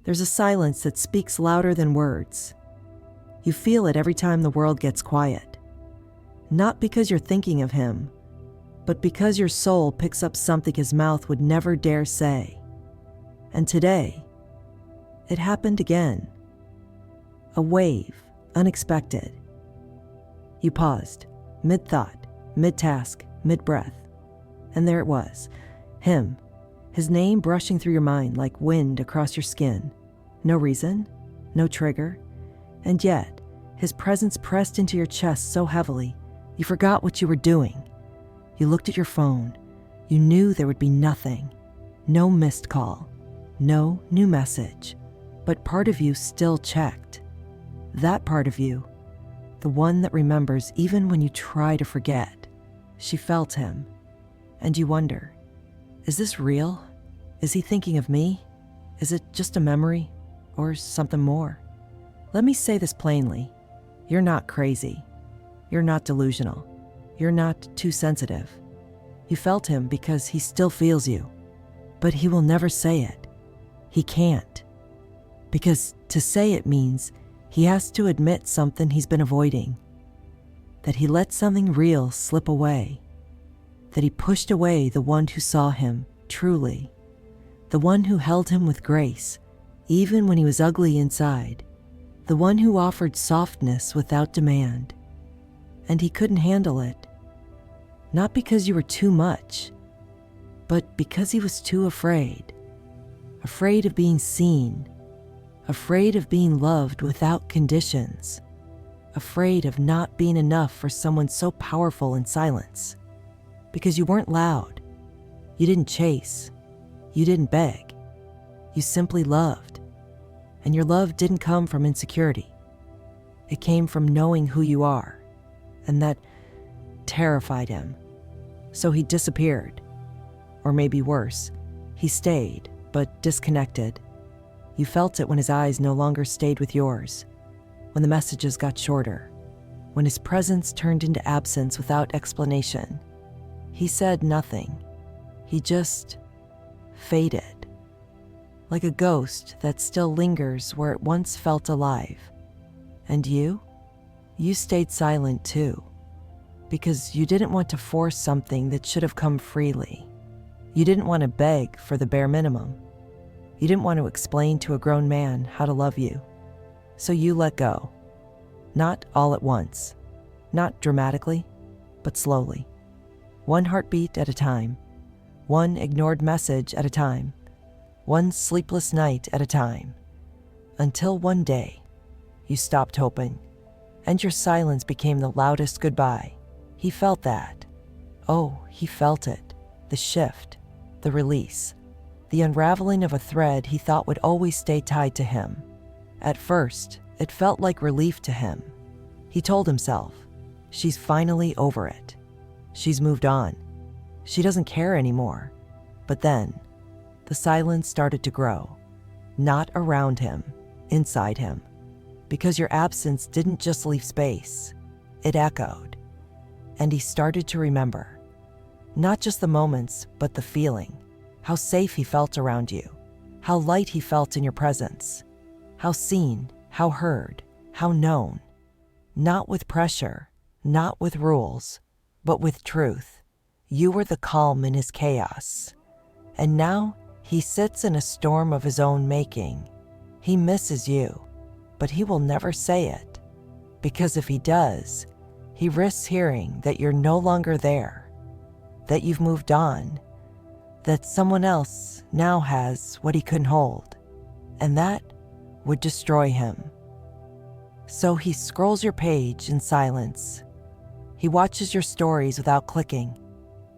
There's a silence that speaks louder than words. You feel it every time the world gets quiet. Not because you're thinking of him, but because your soul picks up something his mouth would never dare say. And today, it happened again. A wave, unexpected. You paused, mid-thought, mid-task, mid-breath. And there it was, him, his name brushing through your mind like wind across your skin. No reason, no trigger, and yet his presence pressed into your chest so heavily, you forgot what you were doing. You looked at your phone. You knew there would be nothing. No missed call. No new message. But part of you still checked. That part of you, the one that remembers even when you try to forget. She felt him. And you wonder, is this real? Is he thinking of me? Is it just a memory? Or something more? Let me say this plainly. You're not crazy. You're not delusional. You're not too sensitive. You felt him because he still feels you. But he will never say it. He can't. Because to say it means he has to admit something he's been avoiding. That he let something real slip away. That he pushed away the one who saw him truly. The one who held him with grace, even when he was ugly inside. The one who offered softness without demand. And he couldn't handle it. Not because you were too much, but because he was too afraid. Afraid of being seen. Afraid of being loved without conditions. Afraid of not being enough for someone so powerful in silence. Because you weren't loud. You didn't chase. You didn't beg. You simply loved. And your love didn't come from insecurity. It came from knowing who you are. And that terrified him. So he disappeared. Or maybe worse, he stayed, but disconnected. You felt it when his eyes no longer stayed with yours. When the messages got shorter. When his presence turned into absence without explanation. He said nothing. He just faded. Like a ghost that still lingers where it once felt alive. And you? You stayed silent too. Because you didn't want to force something that should have come freely. You didn't want to beg for the bare minimum. You didn't want to explain to a grown man how to love you. So you let go. Not all at once. Not dramatically, but slowly. One heartbeat at a time. One ignored message at a time. One sleepless night at a time. Until one day, you stopped hoping, and your silence became the loudest goodbye. He felt that. Oh, he felt it. The shift, the release, the unraveling of a thread he thought would always stay tied to him. At first, it felt like relief to him. He told himself, she's finally over it. She's moved on. She doesn't care anymore. But then, the silence started to grow. Not around him, inside him. Because your absence didn't just leave space. It echoed. And he started to remember. Not just the moments, but the feeling. How safe he felt around you. How light he felt in your presence. How seen, how heard, how known. Not with pressure, not with rules, but with truth. You were the calm in his chaos. And now he sits in a storm of his own making. He misses you, but he will never say it. Because if he does, he risks hearing that you're no longer there, that you've moved on, that someone else now has what he couldn't hold, and that would destroy him. So he scrolls your page in silence. He watches your stories without clicking.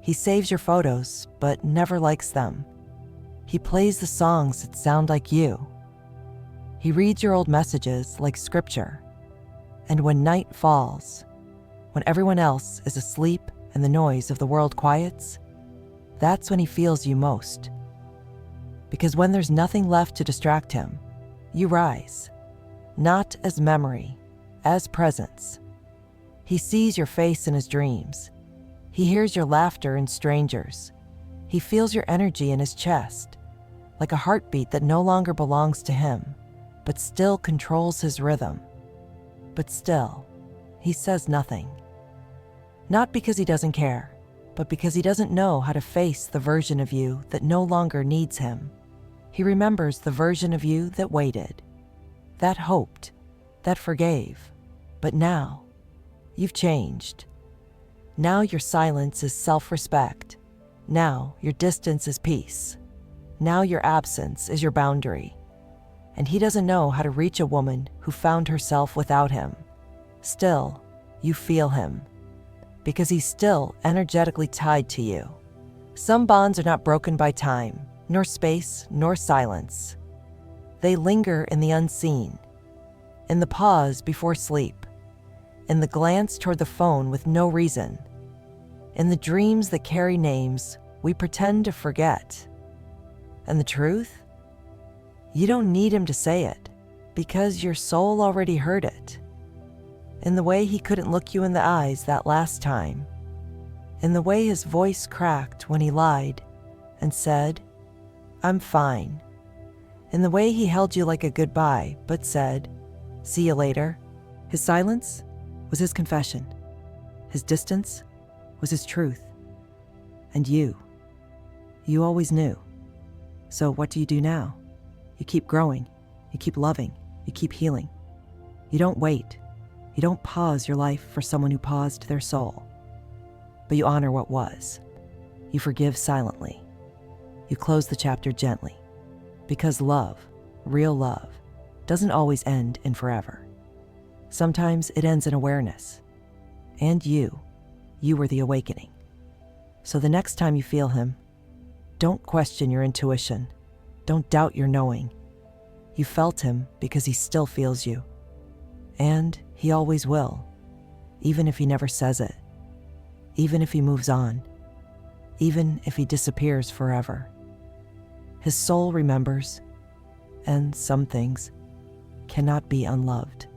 He saves your photos, but never likes them. He plays the songs that sound like you. He reads your old messages like scripture. And when night falls, when everyone else is asleep and the noise of the world quiets, that's when he feels you most. Because when there's nothing left to distract him, you rise. Not as memory, as presence. He sees your face in his dreams. He hears your laughter in strangers. He feels your energy in his chest. like a heartbeat that no longer belongs to him, but still controls his rhythm. But still, he says nothing. Not because he doesn't care, but because he doesn't know how to face the version of you that no longer needs him. He remembers the version of you that waited, that hoped, that forgave. But now, you've changed. Now your silence is self-respect. Now your distance is peace. Now your absence is your boundary. And he doesn't know how to reach a woman who found herself without him. Still, you feel him, because he's still energetically tied to you. Some bonds are not broken by time, nor space, nor silence. They linger in the unseen, in the pause before sleep, in the glance toward the phone with no reason, in the dreams that carry names we pretend to forget. And the truth? You don't need him to say it, because your soul already heard it. In the way he couldn't look you in the eyes that last time, in the way his voice cracked when he lied and said, "I'm fine," in the way he held you like a goodbye but said, "See you later." His silence was his confession. His distance was his truth. And you always knew. So what do you do now? You keep growing, you keep loving, you keep healing. You don't wait. You don't pause your life for someone who paused their soul. But you honor what was. You forgive silently. You close the chapter gently. Because love, real love, doesn't always end in forever. Sometimes it ends in awareness. And you were the awakening. So the next time you feel him, don't question your intuition. Don't doubt your knowing. You felt him because he still feels you. And he always will, even if he never says it, even if he moves on, even if he disappears forever. His soul remembers, and some things cannot be unloved.